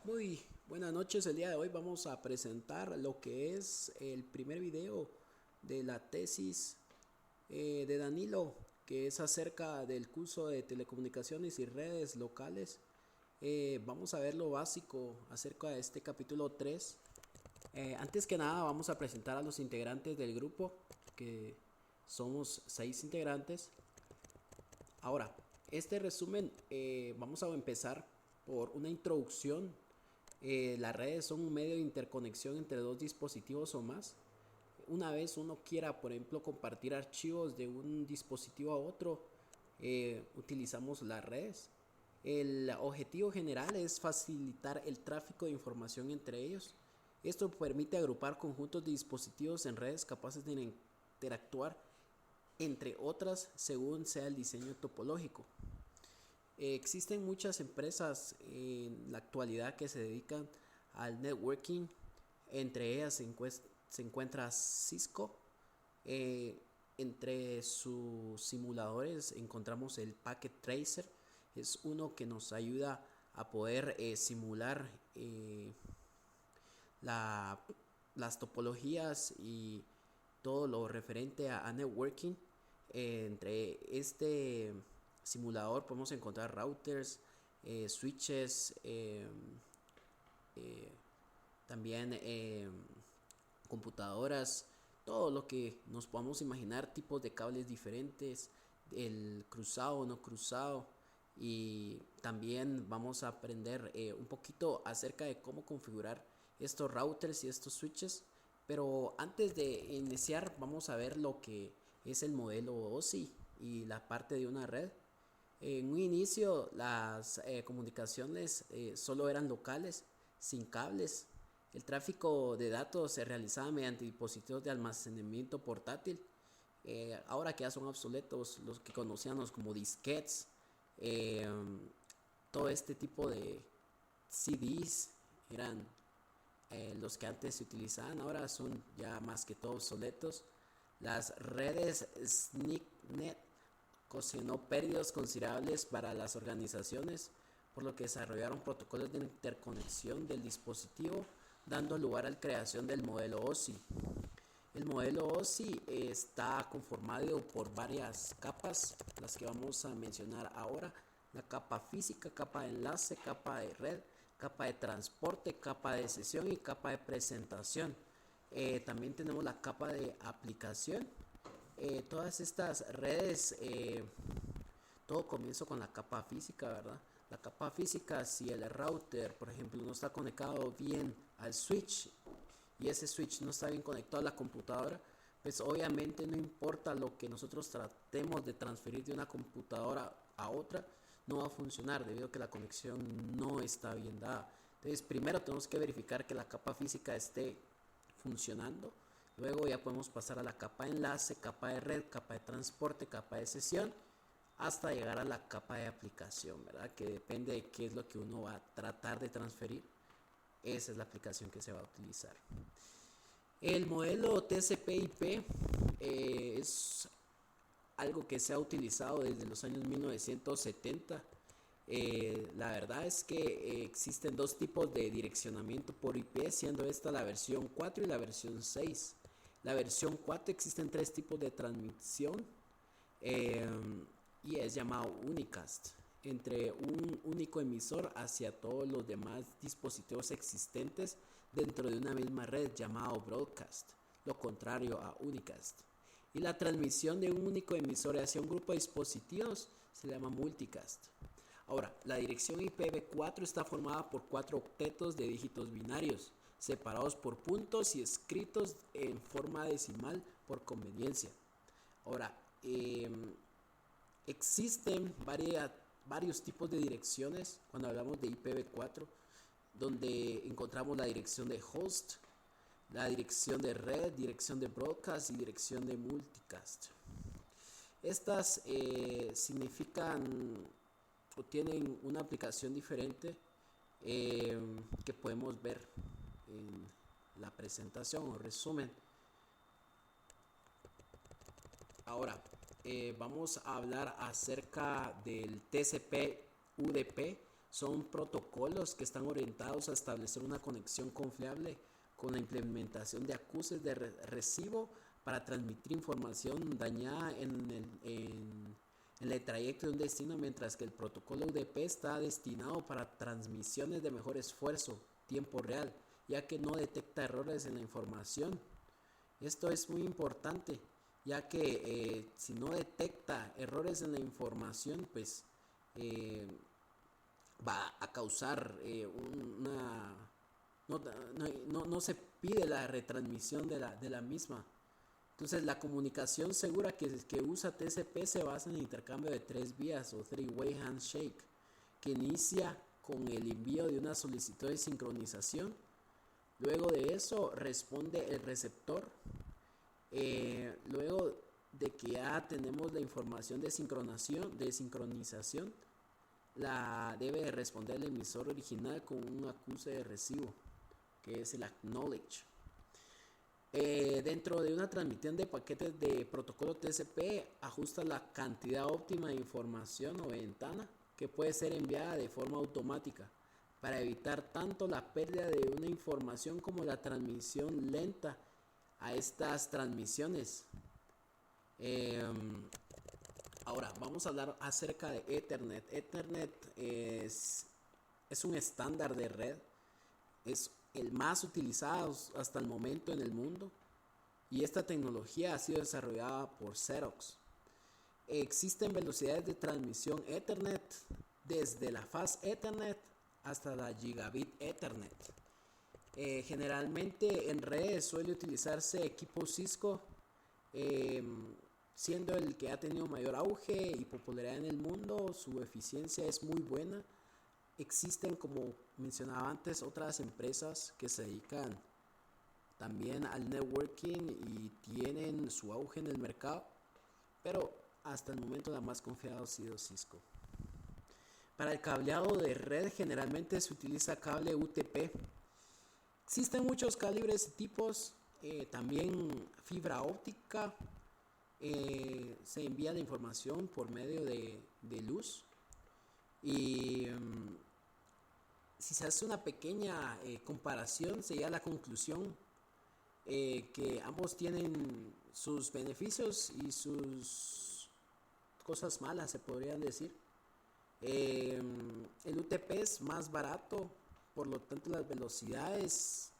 Muy buenas noches, el día de hoy vamos a presentar lo que es el primer video de la tesis de Danilo, que es acerca del curso de telecomunicaciones y redes locales. Vamos a ver lo básico acerca de este capítulo 3. Antes que nada vamos a presentar a los integrantes del grupo, que somos 6 integrantes. Ahora, este resumen vamos a empezar por una introducción. Las redes son un medio de interconexión entre dos dispositivos o más. Una vez uno quiera, por ejemplo, compartir archivos de un dispositivo a otro, utilizamos las redes. El objetivo general es facilitar el tráfico de información entre ellos. Esto permite agrupar conjuntos de dispositivos en redes capaces de interactuar entre otras según sea el diseño topológico. Existen muchas empresas en la actualidad que se dedican al networking. Entre ellas se encuentra Cisco. Entre sus simuladores encontramos el Packet Tracer. Es uno que nos ayuda a poder simular la, las topologías y todo lo referente a networking. Entre este simulador podemos encontrar routers, switches, eh, también computadoras, todo lo que nos podamos imaginar, tipos de cables diferentes, el cruzado, no cruzado. Y también vamos a aprender un poquito acerca de cómo configurar estos routers y estos switches. Pero antes de iniciar vamos a ver lo que es el modelo OSI y la parte de una red. En un inicio las comunicaciones solo eran locales, sin cables. El tráfico de datos se realizaba mediante dispositivos de almacenamiento portátil. Ahora que ya son obsoletos los que conocíamos como disquetes, eh, todo este tipo de CDs eran los que antes se utilizaban, ahora son ya más que todo obsoletos. Las redes SNCNet ocasionó pérdidas considerables para las organizaciones, por lo que desarrollaron protocolos de interconexión del dispositivo, dando lugar a la creación del modelo OSI. El modelo OSI está conformado por varias capas, las que vamos a mencionar ahora: la capa física, capa de enlace, capa de red, capa de transporte, capa de sesión y capa de presentación. También tenemos la capa de aplicación. Todas estas redes, todo comienza con la capa física, ¿verdad? La capa física, si el router, por ejemplo, no está conectado bien al switch y ese switch no está bien conectado a la computadora, pues obviamente no importa lo que nosotros tratemos de transferir de una computadora a otra, no va a funcionar debido a que la conexión no está bien dada. Entonces primero tenemos que verificar que la capa física esté funcionando. Luego ya podemos pasar a la capa de enlace, capa de red, capa de transporte, capa de sesión, hasta llegar a la capa de aplicación, ¿verdad? Que depende de qué es lo que uno va a tratar de transferir. Esa es la aplicación que se va a utilizar. El modelo TCP/IP es algo que se ha utilizado desde los años 1970. La verdad es que existen dos tipos de direccionamiento por IP, siendo esta la versión 4 y la versión 6. La versión 4 existen tres tipos de transmisión, eh, y es llamado unicast, entre un único emisor hacia todos los demás dispositivos existentes dentro de una misma red, llamado broadcast, lo contrario a unicast. Y la transmisión de un único emisor hacia un grupo de dispositivos se llama multicast. Ahora, la dirección IPv4 está formada por 4 octetos de dígitos binarios, separados por puntos y escritos en forma decimal por conveniencia. Ahora, existen varios tipos de direcciones cuando hablamos de IPv4, donde encontramos la dirección de host, la dirección de red, dirección de broadcast y dirección de multicast. Estas significan o tienen una aplicación diferente, que podemos ver en la presentación o resumen. Ahora vamos a hablar acerca del TCP/UDP Son protocolos que están orientados a establecer una conexión confiable con la implementación de acuses de recibo para transmitir información dañada en el trayecto de un destino, mientras que el protocolo UDP está destinado para transmisiones de mejor esfuerzo, tiempo real, ya que no detecta errores en la información. Esto es muy importante, ya que si no detecta errores en la información, pues eh, va a causar una... No se pide la retransmisión de la misma. Entonces, la comunicación segura que usa TCP se basa en el intercambio de tres vías o three-way handshake, que inicia con el envío de una solicitud de sincronización. Luego de eso responde el receptor. Luego de que ya tenemos la información de sincronización, la debe responder el emisor original con un acuse de recibo, que es el acknowledge. Dentro de una transmisión de paquetes de protocolo TCP, ajusta la cantidad óptima de información o ventana que puede ser enviada de forma automática para evitar tanto la pérdida de una información como la transmisión lenta a estas transmisiones. Ahora vamos a hablar acerca de Ethernet. Ethernet es un estándar de red, es el más utilizado hasta el momento en el mundo, y esta tecnología ha sido desarrollada por Xerox. Existen velocidades de transmisión Ethernet desde la Fast Ethernet hasta la Gigabit Ethernet. Generalmente en redes suele utilizarse equipo Cisco, siendo el que ha tenido mayor auge y popularidad en el mundo. Su eficiencia es muy buena. Existen, como mencionaba antes, otras empresas que se dedican también al networking y tienen su auge en el mercado, pero hasta el momento la más confiada ha sido Cisco. Para el cableado de red generalmente se utiliza cable UTP. Existen muchos calibres y tipos, también fibra óptica. Se envía la información por medio de luz, y si se hace una pequeña comparación, se llega a la conclusión que ambos tienen sus beneficios y sus cosas malas, se podrían decir. El UTP es más barato, por lo tanto las velocidades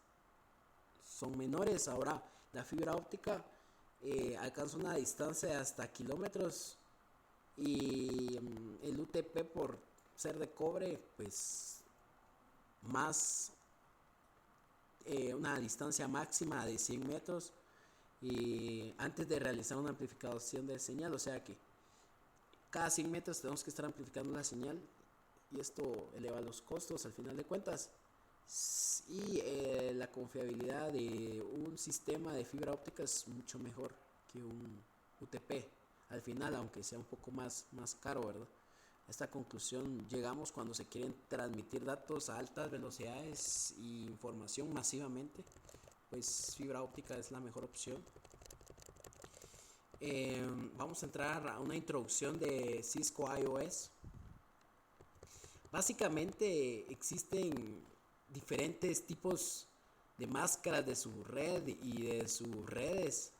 son menores. Ahora la fibra óptica alcanza una distancia de hasta kilómetros, y el UTP, por ser de cobre, pues más una distancia máxima de 100 metros y antes de realizar una amplificación de señal, o sea que cada 100 metros tenemos que estar amplificando la señal, y esto eleva los costos al final de cuentas, y la confiabilidad de un sistema de fibra óptica es mucho mejor que un UTP al final, aunque sea un poco más caro, ¿verdad? A esta conclusión llegamos cuando se quieren transmitir datos a altas velocidades y información masivamente, pues fibra óptica es la mejor opción. Vamos a entrar a una introducción de Cisco IOS. Básicamente existen diferentes tipos de máscaras de su red y de sus redes.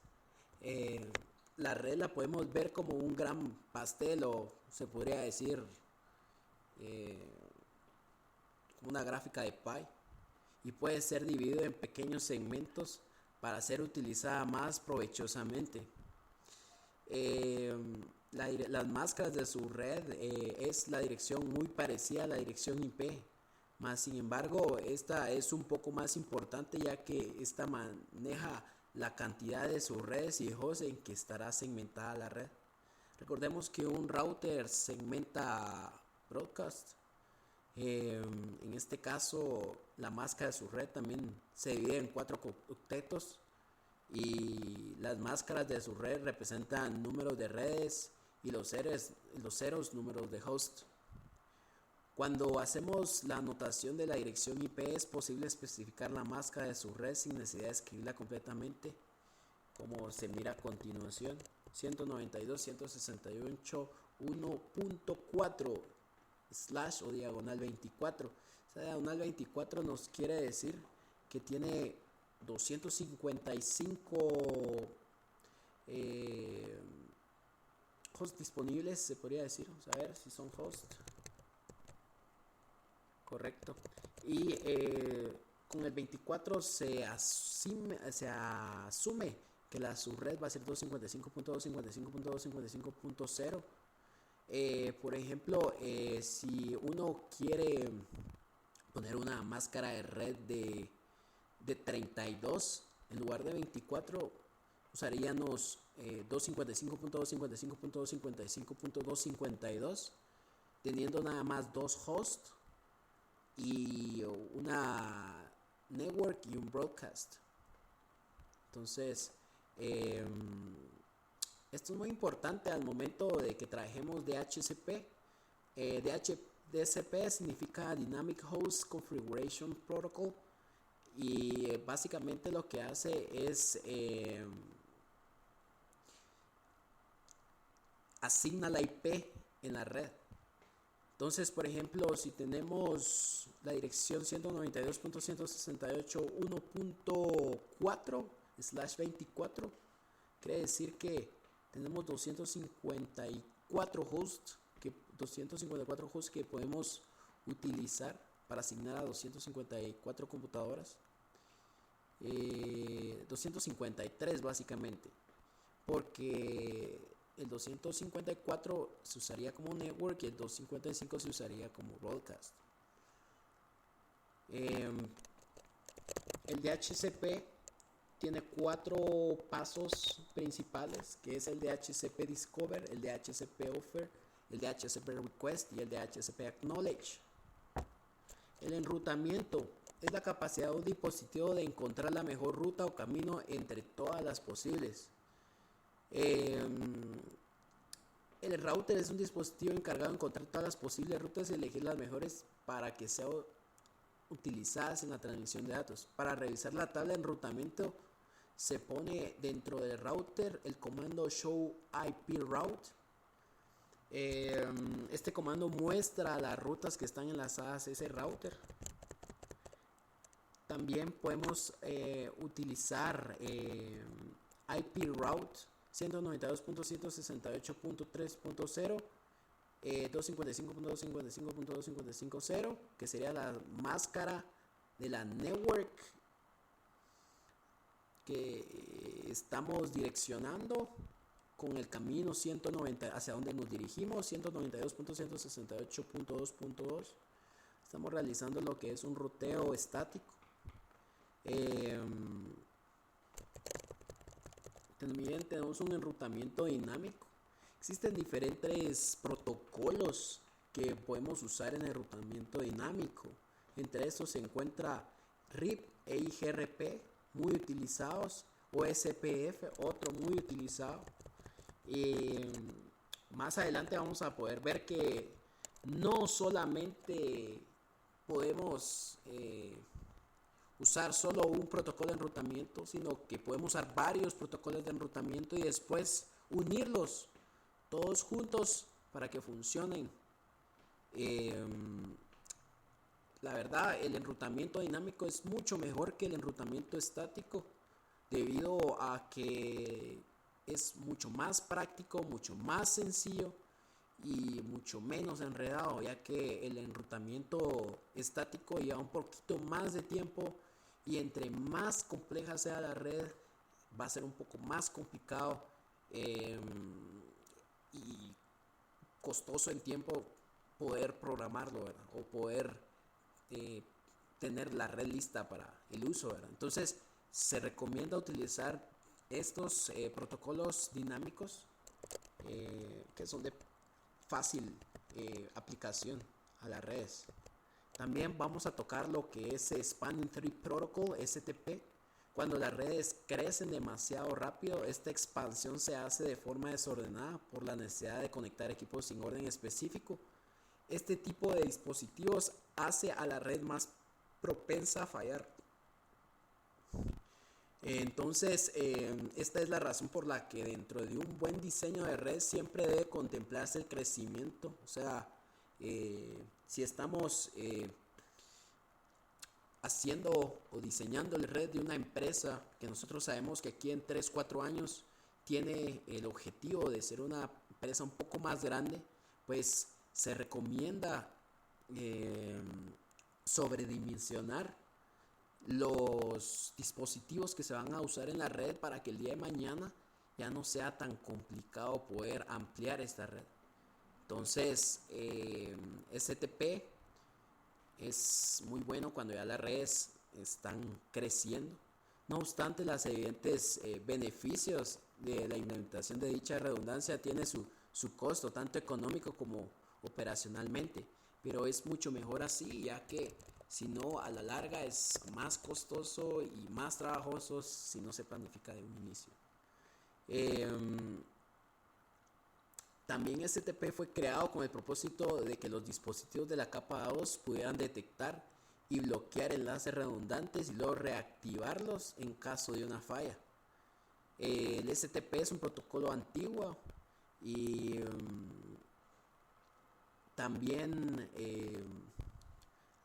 La red la podemos ver como un gran pastel, o se podría decir como una gráfica de pie, y puede ser dividido en pequeños segmentos para ser utilizada más provechosamente. Las máscaras de su red es la dirección muy parecida a la dirección IP, más sin embargo esta es un poco más importante, ya que esta maneja la cantidad de sus redes y hosts en que estará segmentada la red. Recordemos que un router segmenta broadcast. En este caso la máscara de su red también se divide en 4 octetos, y las máscaras de su red representan números de redes, y los ceros números de host. Cuando hacemos la anotación de la dirección IP, es posible especificar la máscara de su red sin necesidad de escribirla completamente, como se mira a continuación: 192.168.1.4. slash o diagonal 24. Esa diagonal 24 nos quiere decir que tiene 255 hosts disponibles, se podría decir. Vamos a ver si son hosts. Correcto. Y con el 24 se asume que la subred va a ser 255.255.255.0. Por ejemplo, si uno quiere poner una máscara de red de 32 en lugar de 24, usaríamos 255.255.255.252, teniendo nada más dos hosts y una network y un broadcast. Entonces, esto es muy importante al momento de que trabajemos DHCP. DHCP significa Dynamic Host Configuration Protocol, y básicamente lo que hace es asigna la IP en la red. Entonces, por ejemplo, si tenemos la dirección 192.168.1.4/24, quiere decir que tenemos 254 hosts que podemos utilizar para asignar a 254 computadoras. 253 básicamente, porque el 254 se usaría como network y el 255 se usaría como broadcast. El DHCP tiene 4 pasos principales, que es el DHCP Discover, el DHCP Offer, el DHCP Request y el DHCP Acknowledge. El enrutamiento es la capacidad de un dispositivo de encontrar la mejor ruta o camino entre todas las posibles. El router es un dispositivo encargado de encontrar todas las posibles rutas y elegir las mejores para que sean utilizadas en la transmisión de datos. Para revisar la tabla de enrutamiento se pone dentro del router el comando show IP route. Este comando muestra las rutas que están enlazadas a ese router. También podemos utilizar IP route 192.168.3.0, 255.255.255.0, que sería la máscara de la network que estamos direccionando con el camino 190 hacia donde nos dirigimos, 192.168.2.2. Estamos realizando lo que es un ruteo estático. También tenemos un enrutamiento dinámico. Existen diferentes protocolos que podemos usar en el enrutamiento dinámico. Entre estos se encuentra RIP e IGRP, muy utilizados, o SPF, otro muy utilizado. Más adelante vamos a poder ver que no solamente podemos usar solo un protocolo de enrutamiento, sino que podemos usar varios protocolos de enrutamiento y después unirlos todos juntos para que funcionen. La verdad, el enrutamiento dinámico es mucho mejor que el enrutamiento estático, debido a que es mucho más práctico, mucho más sencillo y mucho menos enredado, ya que el enrutamiento estático lleva un poquito más de tiempo, y entre más compleja sea la red va a ser un poco más complicado y costoso en tiempo poder programarlo, ¿verdad? O poder tener la red lista para el uso, ¿verdad? Entonces se recomienda utilizar estos protocolos dinámicos que son de fácil aplicación a las redes. También vamos a tocar lo que es Spanning Tree Protocol, STP. Cuando las redes crecen demasiado rápido, esta expansión se hace de forma desordenada por la necesidad de conectar equipos sin orden específico. Este tipo de dispositivos hace a la red más propensa a fallar. Entonces, esta es la razón por la que dentro de un buen diseño de red siempre debe contemplarse el crecimiento. O sea, Si estamos haciendo o diseñando la red de una empresa que nosotros sabemos que aquí en 3 4 años tiene el objetivo de ser una empresa un poco más grande, pues se recomienda eh, sobredimensionar los dispositivos que se van a usar en la red para que el día de mañana ya no sea tan complicado poder ampliar esta red. Entonces, STP es muy bueno cuando ya las redes están creciendo. No obstante, los evidentes beneficios de la implementación de dicha redundancia tiene su costo, tanto económico como operacionalmente. Pero es mucho mejor así, ya que si no, a la larga es más costoso y más trabajoso si no se planifica de un inicio. Eh, También STP fue creado con el propósito de que los dispositivos de la capa 2 pudieran detectar y bloquear enlaces redundantes y luego reactivarlos en caso de una falla. El STP es un protocolo antiguo y también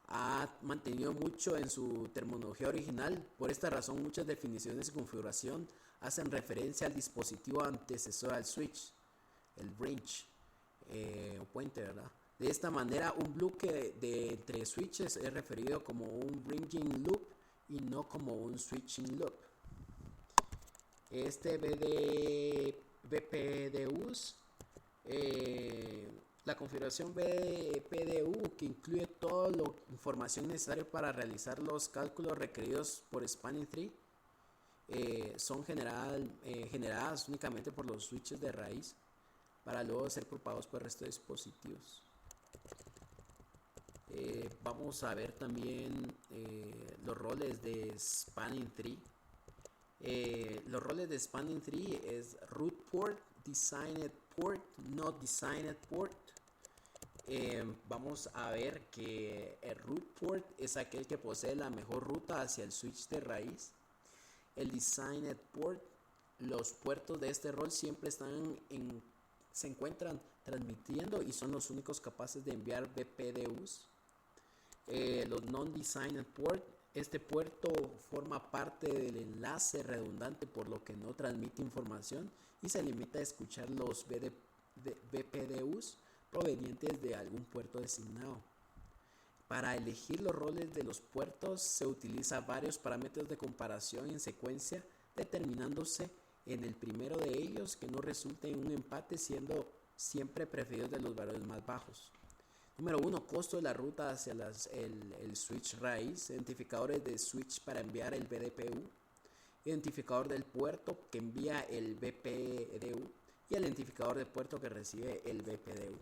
ha mantenido mucho en su terminología original. Por esta razón, muchas definiciones de configuración hacen referencia al dispositivo antecesor al switch, el branch o puente, ¿verdad? De esta manera, un bloque de entre switches es referido como un bridging loop y no como un switching loop. Este BPDUs, la configuración BPDU, que incluye toda la información necesaria para realizar los cálculos requeridos por Spanning Tree, son generadas únicamente por los switches de raíz para luego ser propagados por el resto de dispositivos. Vamos a ver también los roles de Spanning Tree. Los roles de Spanning Tree es Root Port, Designed Port, Not Designed Port. Vamos a ver que el Root Port es aquel que posee la mejor ruta hacia el switch de raíz. El Designed Port, los puertos de este rol siempre se encuentran transmitiendo y son los únicos capaces de enviar BPDUs. Los Non-Designed Port, este puerto forma parte del enlace redundante, por lo que no transmite información y se limita a escuchar los BPDUs provenientes de algún puerto designado. Para elegir los roles de los puertos se utiliza varios parámetros de comparación en secuencia, determinándose en el primero de ellos que no resulte en un empate, siendo siempre preferidos de los valores más bajos. Número 1. Costo de la ruta hacia el switch raíz. Identificadores de switch para enviar el BDPU. Identificador del puerto que envía el BPDU. Y el identificador de puerto que recibe el BPDU.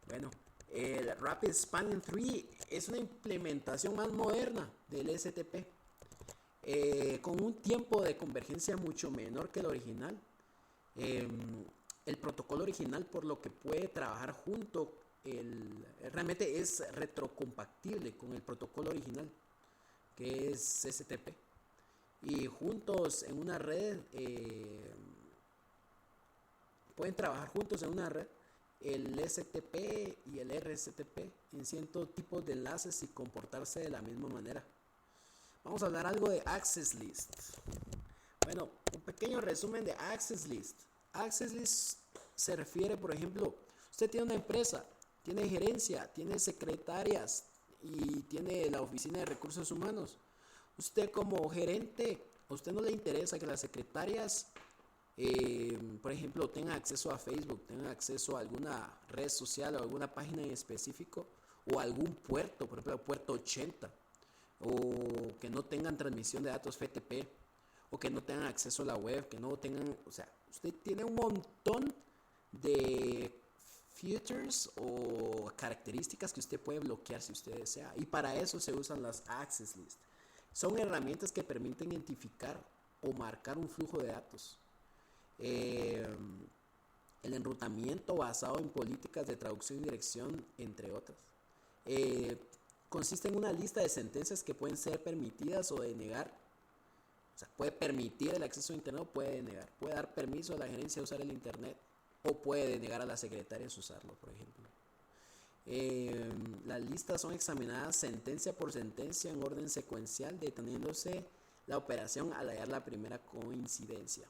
Bueno, el Rapid Spanning Tree es una implementación más moderna del STP. Con un tiempo de convergencia mucho menor que el original. El protocolo original, por lo que puede trabajar junto, realmente es retrocompatible con el protocolo original, que es STP. Y juntos en una red, pueden trabajar juntos en una red el STP y el RSTP en ciertos tipos de enlaces y comportarse de la misma manera. Vamos a hablar algo de Access List. Bueno, un pequeño resumen de Access List. Access List se refiere, por ejemplo, usted tiene una empresa, tiene gerencia, tiene secretarias y tiene la oficina de recursos humanos. Usted como gerente, a usted no le interesa que las secretarias, por ejemplo, tengan acceso a Facebook, tengan acceso a alguna red social o alguna página en específico o algún puerto, por ejemplo, puerto 80, o que no tengan transmisión de datos FTP, o que no tengan acceso a la web, que no tengan, o sea, usted tiene un montón de features o características que usted puede bloquear si usted desea, y para eso se usan las Access List. Son herramientas que permiten identificar o marcar un flujo de datos. El enrutamiento basado en políticas de traducción y dirección, entre otras. Consiste en una lista de sentencias que pueden ser permitidas o denegar. O sea, puede permitir el acceso a internet o puede denegar. Puede dar permiso a la gerencia de usar el internet o puede denegar a las secretarias usarlo, por ejemplo. Las listas son examinadas sentencia por sentencia en orden secuencial, deteniéndose la operación al hallar la primera coincidencia.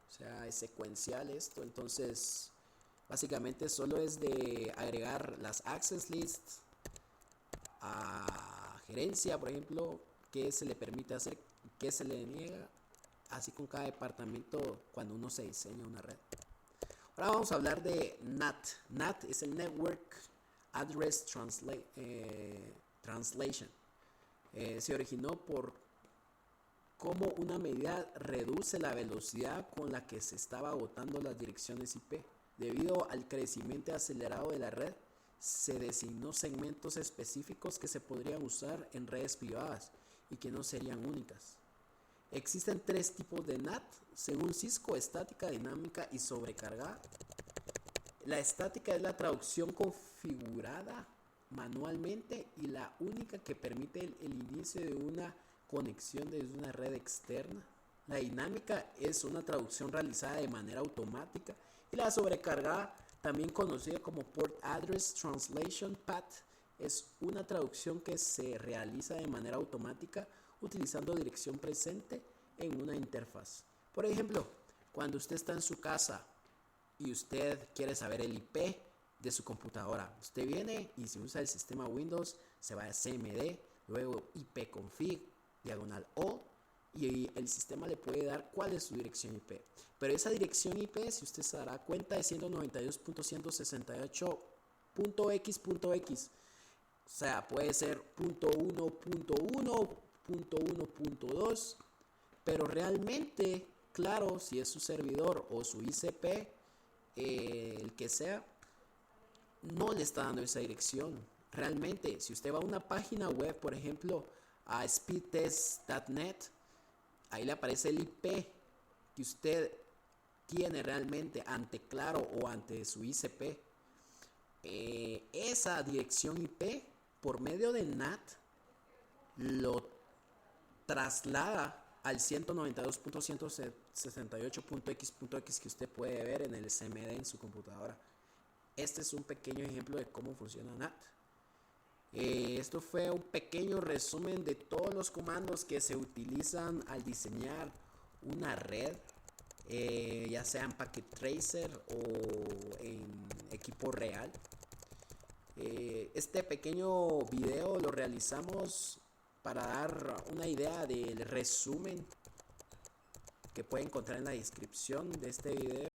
O sea, es secuencial esto, entonces básicamente solo es de agregar las access lists a gerencia, por ejemplo, qué se le permite hacer, qué se le niega, así con cada departamento cuando uno se diseña una red. Ahora vamos a hablar de NAT. NAT es el Network Address Translation. Se originó por cómo una medida reduce la velocidad con la que se estaba agotando las direcciones IP. Debido al crecimiento acelerado de la red, se designó segmentos específicos que se podrían usar en redes privadas y que no serían únicas. Existen tres tipos de NAT, según Cisco: estática, dinámica y sobrecargada. La estática es la traducción configurada manualmente y la única que permite el inicio de una conexión desde una red externa. La dinámica es una traducción realizada de manera automática, y la sobrecargada, también conocida como Port Address Translation PAT, es una traducción que se realiza de manera automática utilizando dirección presente en una interfaz. Por ejemplo, cuando usted está en su casa y usted quiere saber el IP de su computadora, usted viene y si usa el sistema Windows, se va a CMD, luego ipconfig, diagonal O, y el sistema le puede dar cuál es su dirección IP. Pero esa dirección IP, si usted se dará cuenta, es 192.168.x.x. O sea, puede ser .1.1.1.1.2, pero realmente, claro, si es su servidor o su ICP, el que sea, no le está dando esa dirección. Realmente, si usted va a una página web, por ejemplo, a speedtest.net, ahí le aparece el IP que usted tiene realmente ante Claro o ante su ICP. Esa dirección IP, por medio de NAT, lo traslada al 192.168.x.x que usted puede ver en el CMD en su computadora. Este es un pequeño ejemplo de cómo funciona NAT. Esto fue un pequeño resumen de todos los comandos que se utilizan al diseñar una red, ya sea en Packet Tracer o en equipo real. Este pequeño video lo realizamos para dar una idea del resumen que puede encontrar en la descripción de este video.